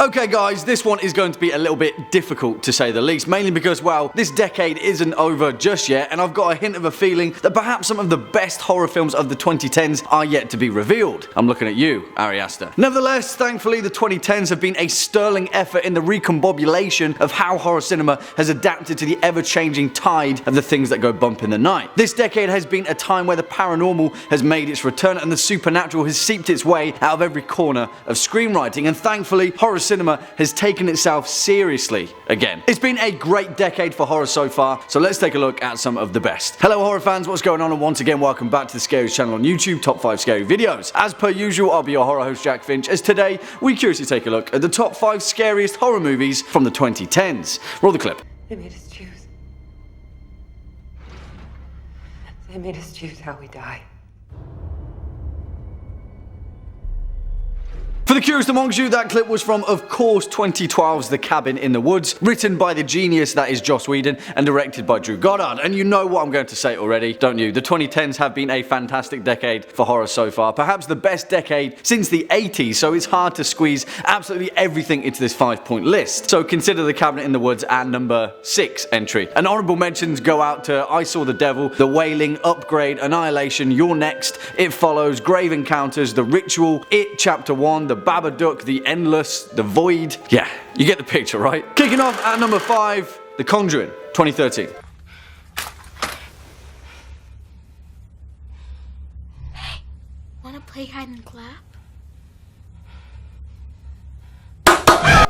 Okay guys, this one is going to be a little bit difficult to say the least, mainly because, well, this decade isn't over just yet, and I've got a hint of a feeling that perhaps some of the best horror films of the 2010s are yet to be revealed. I'm looking at you, Ari Aster. Nevertheless, thankfully the 2010s have been a sterling effort in the recombobulation of how horror cinema has adapted to the ever-changing tide of the things that go bump in the night. This decade has been a time where the paranormal has made its return and the supernatural has seeped its way out of every corner of screenwriting, and thankfully horror cinema has taken itself seriously again. It's been a great decade for horror so far, so let's take a look at some of the best. Hello horror fans, what's going on, and once again welcome back to the Scariest channel on YouTube, Top 5 Scary Videos. As per usual, I'll be your horror host Jack Finch, as today we curiously take a look at the top 5 scariest horror movies from the 2010s. Roll the clip. They made us choose. They made us choose how we die. For the curious amongst you, that clip was from, of course, 2012's The Cabin in the Woods, written by the genius that is Joss Whedon and directed by Drew Goddard. And you know what I'm going to say already, don't you? The 2010s have been a fantastic decade for horror so far, perhaps the best decade since the 80s, so it's hard to squeeze absolutely everything into this 5-point list. So consider The Cabin in the Woods at number 6 entry. And honourable mentions go out to I Saw the Devil, The Wailing, Upgrade, Annihilation, You're Next, It Follows, Grave Encounters, The Ritual, It Chapter 1, The Babadook, The Endless, The Void. Yeah, you get the picture, right? Kicking off at number 5, The Conjuring, 2013. Hey, wanna play hide and clap?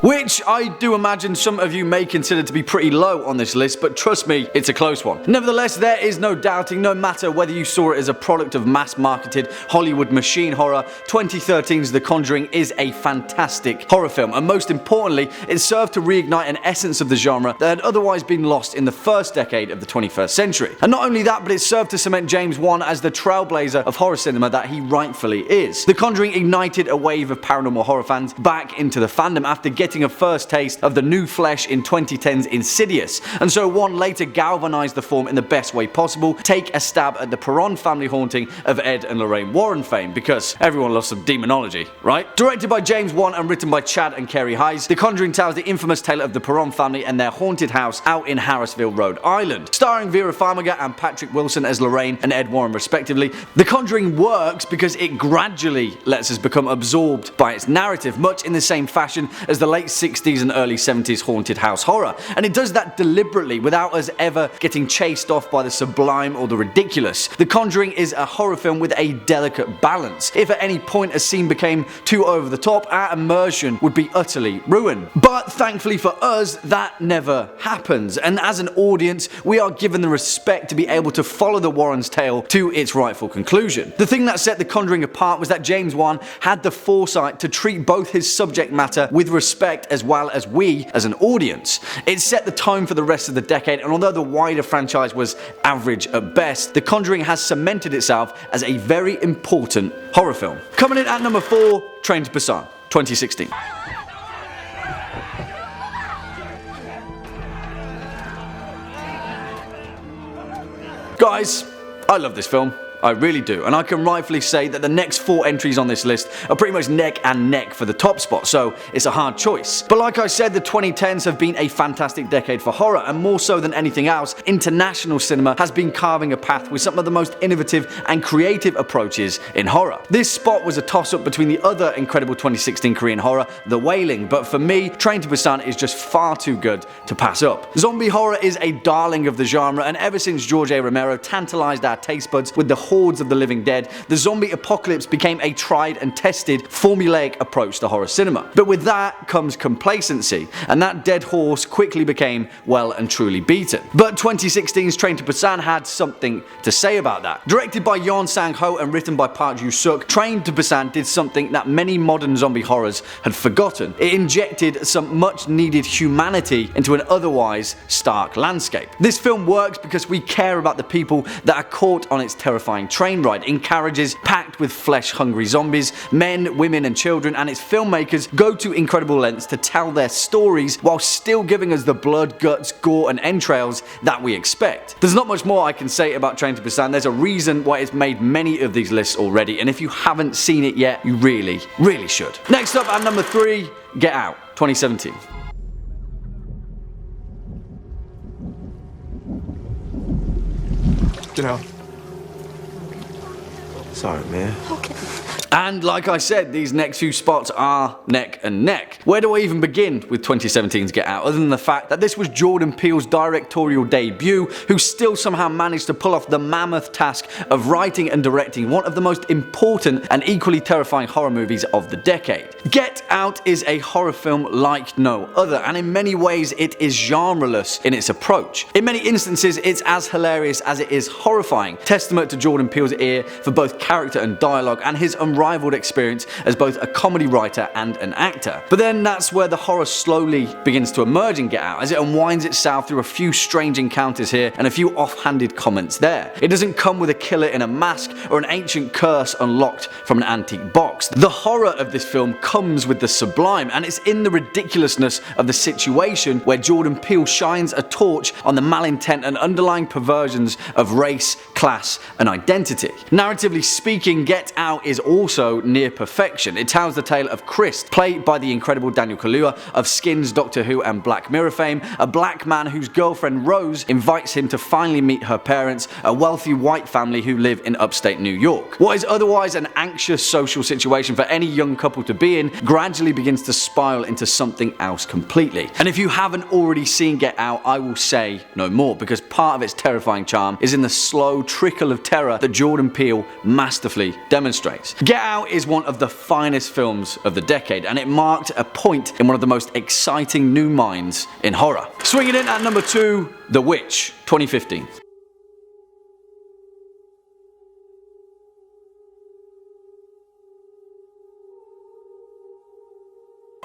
Which I do imagine some of you may consider to be pretty low on this list, but trust me, it's a close one. Nevertheless, there is no doubting, no matter whether you saw it as a product of mass-marketed Hollywood machine horror, 2013's The Conjuring is a fantastic horror film, and most importantly, it served to reignite an essence of the genre that had otherwise been lost in the first decade of the 21st century. And not only that, but it served to cement James Wan as the trailblazer of horror cinema that he rightfully is. The Conjuring ignited a wave of paranormal horror fans back into the fandom after getting a first taste of the new flesh in 2010's Insidious, and so Wan later galvanized the form in the best way possible, take a stab at the Perron family haunting of Ed and Lorraine Warren fame, because everyone loves some demonology, right? Directed by James Wan and written by Chad and Kerry Hayes, The Conjuring tells the infamous tale of the Perron family and their haunted house out in Harrisville, Rhode Island. Starring Vera Farmiga and Patrick Wilson as Lorraine and Ed Warren respectively, The Conjuring works because it gradually lets us become absorbed by its narrative, much in the same fashion as the late 60s and early 70s haunted house horror, and it does that deliberately without us ever getting chased off by the sublime or the ridiculous. The Conjuring is a horror film with a delicate balance. If at any point a scene became too over the top, our immersion would be utterly ruined. But thankfully for us, that never happens, and as an audience, we are given the respect to be able to follow the Warrens' tale to its rightful conclusion. The thing that set The Conjuring apart was that James Wan had the foresight to treat both his subject matter with respect as well as we as an audience. It set the tone for the rest of the decade, and although the wider franchise was average at best, The Conjuring has cemented itself as a very important horror film. Coming in at number 4, Train to Busan, 2016. Guys, I love this film. I really do, and I can rightfully say that the next 4 entries on this list are pretty much neck and neck for the top spot, so it's a hard choice. But like I said, the 2010s have been a fantastic decade for horror, and more so than anything else, international cinema has been carving a path with some of the most innovative and creative approaches in horror. This spot was a toss-up between the other incredible 2016 Korean horror, The Wailing, but for me, Train to Busan is just far too good to pass up. Zombie horror is a darling of the genre, and ever since George A. Romero tantalized our taste buds with the hordes of the living dead, the zombie apocalypse became a tried and tested formulaic approach to horror cinema. But with that comes complacency, and that dead horse quickly became well and truly beaten. But 2016's Train to Busan had something to say about that. Directed by Yeon Sang-ho and written by Park Joo-suk, Train to Busan did something that many modern zombie horrors had forgotten. It injected some much needed humanity into an otherwise stark landscape. This film works because we care about the people that are caught on its terrifying terrifying train ride in carriages packed with flesh-hungry zombies, men, women and children, and its filmmakers go to incredible lengths to tell their stories while still giving us the blood, guts, gore and entrails that we expect. There's not much more I can say about Train to Busan. There's a reason why it's made many of these lists already, and if you haven't seen it yet, you really should. Next up at number 3, Get Out, 2017. Get out. Sorry, man. Okay. And like I said, these next few spots are neck and neck. Where do I even begin with 2017's Get Out, other than the fact that this was Jordan Peele's directorial debut, who still somehow managed to pull off the mammoth task of writing and directing one of the most important and equally terrifying horror movies of the decade. Get Out is a horror film like no other, and in many ways it is genreless in its approach. In many instances, it's as hilarious as it is horrifying, testament to Jordan Peele's ear for both character and dialogue, and his unrivaled experience as both a comedy writer and an actor. But then that's where the horror slowly begins to emerge in Get Out, as it unwinds itself through a few strange encounters here and a few offhanded comments there. It doesn't come with a killer in a mask or an ancient curse unlocked from an antique box. The horror of this film comes with the sublime, and it's in the ridiculousness of the situation where Jordan Peele shines a torch on the malintent and underlying perversions of race, class and identity. Narratively speaking, Get Out is also near perfection. It tells the tale of Chris, played by the incredible Daniel Kaluuya of Skins, Doctor Who and Black Mirror fame, a black man whose girlfriend Rose invites him to finally meet her parents, a wealthy white family who live in upstate New York. What is otherwise an anxious social situation for any young couple to be in gradually begins to spiral into something else completely. And if you haven't already seen Get Out, I will say no more, because part of its terrifying charm is in the slow trickle of terror that Jordan Peele masterfully demonstrates. Get Out is one of the finest films of the decade, and it marked a point in one of the most exciting new minds in horror. Swinging in at number 2, The Witch, 2015.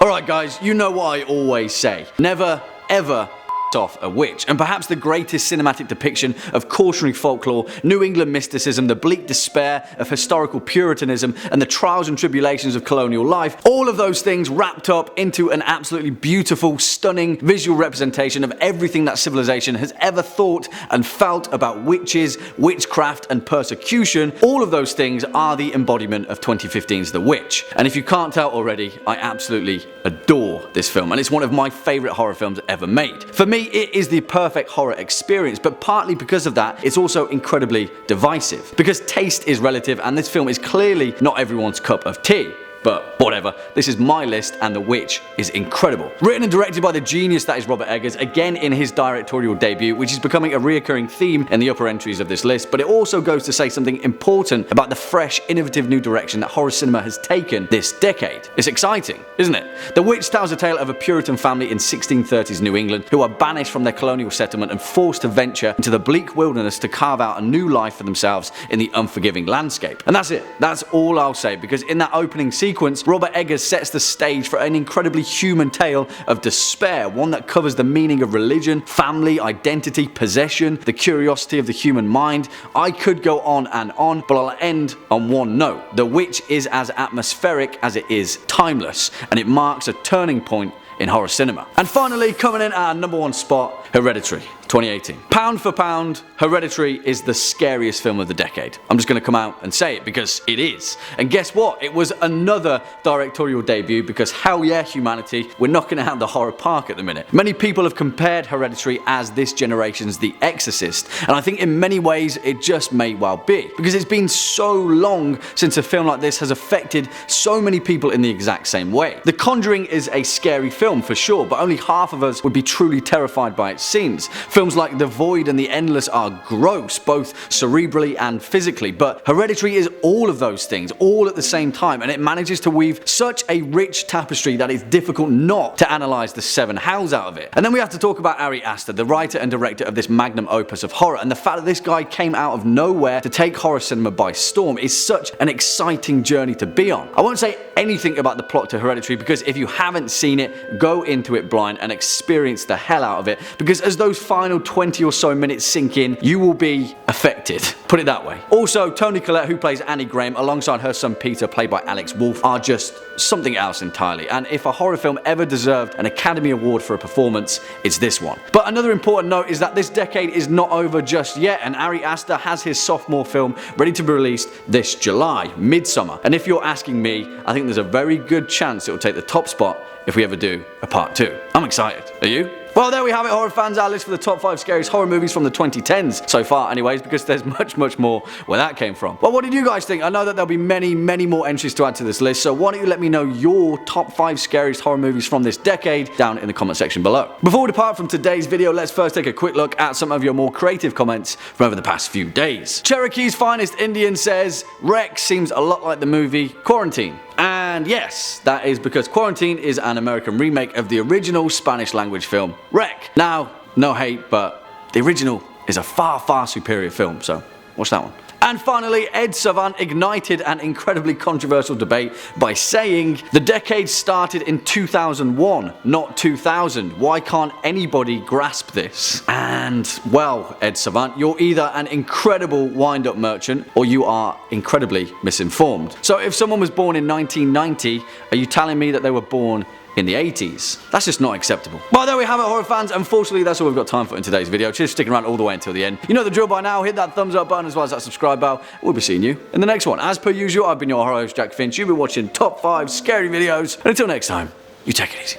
Alright guys, you know what I always say. Never, ever off a witch, and perhaps the greatest cinematic depiction of cautionary folklore, New England mysticism, the bleak despair of historical puritanism, and the trials and tribulations of colonial life, all of those things wrapped up into an absolutely beautiful, stunning visual representation of everything that civilization has ever thought and felt about witches, witchcraft and persecution. All of those things are the embodiment of 2015's The Witch. And if you can't tell already, I absolutely adore this film, and it's one of my favourite horror films ever made. For me, it is the perfect horror experience, but partly because of that, it's also incredibly divisive. Because taste is relative, and this film is clearly not everyone's cup of tea. But whatever, this is my list, and The Witch is incredible. Written and directed by the genius that is Robert Eggers, again in his directorial debut, which is becoming a reoccurring theme in the upper entries of this list, but it also goes to say something important about the fresh, innovative new direction that horror cinema has taken this decade. It's exciting, isn't it? The Witch tells a tale of a Puritan family in 1630s New England who are banished from their colonial settlement and forced to venture into the bleak wilderness to carve out a new life for themselves in the unforgiving landscape. And that's it. That's all I'll say, because in that opening sequence, Robert Eggers sets the stage for an incredibly human tale of despair, one that covers the meaning of religion, family, identity, possession, the curiosity of the human mind. I could go on and on, but I'll end on one note. The Witch is as atmospheric as it is timeless, and it marks a turning point in horror cinema. And finally, coming in at our number 1 spot, Hereditary, 2018. Pound for pound, Hereditary is the scariest film of the decade. I'm just going to come out and say it, because it is. And guess what? It was another directorial debut, because hell yeah, humanity, we're knocking out the horror park at the minute. Many people have compared Hereditary as this generation's The Exorcist, and I think in many ways it just may well be, because it's been so long since a film like this has affected so many people in the exact same way. The Conjuring is a scary film for sure, but only half of us would be truly terrified by its scenes. Films like The Void and The Endless are gross, both cerebrally and physically, but Hereditary is all of those things, all at the same time, and it manages to weave such a rich tapestry that it's difficult not to analyse the 7 hells out of it. And then we have to talk about Ari Aster, the writer and director of this magnum opus of horror, and the fact that this guy came out of nowhere to take horror cinema by storm is such an exciting journey to be on. I won't say anything about the plot to Hereditary, because if you haven't seen it, go into it blind and experience the hell out of it, because as those final 20 or so minutes sink in, you will be affected. Put it that way. Also, Toni Collette, who plays Annie Graham, alongside her son Peter, played by Alex Wolff, are just something else entirely. And if a horror film ever deserved an Academy Award for a performance, it's this one. But another important note is that this decade is not over just yet, and Ari Aster has his sophomore film ready to be released this July, Midsummer. And if you're asking me, I think there's a very good chance it will take the top spot if we ever do a part 2. I'm excited. Are you? Well, there we have it, horror fans, our list for the top 5 scariest horror movies from the 2010s so far anyways, because there's much more where that came from. Well, what did you guys think? I know that there'll be many more entries to add to this list, so why don't you let me know your top 5 scariest horror movies from this decade down in the comment section below. Before we depart from today's video, let's first take a quick look at some of your more creative comments from over the past few days. Cherokee's Finest Indian says, Rex seems a lot like the movie Quarantine. And yes, that is because Quarantine is an American remake of the original Spanish language film Rec. Now, no hate, but the original is a far superior film, so watch that one. And finally, Ed Savant ignited an incredibly controversial debate by saying, the decade started in 2001, not 2000. Why can't anybody grasp this? And, well, Ed Savant, you're either an incredible wind-up merchant or you are incredibly misinformed. So if someone was born in 1990, are you telling me that they were born in the 80s? That's just not acceptable. Well, there we have it, horror fans. Unfortunately, that's all we've got time for in today's video. Cheers for sticking around all the way until the end. You know the drill by now. Hit that thumbs up button as well as that subscribe bell. We'll be seeing you in the next one. As per usual, I've been your horror host, Jack Finch. You've been watching top 5 scary videos. And until next time, you take it easy.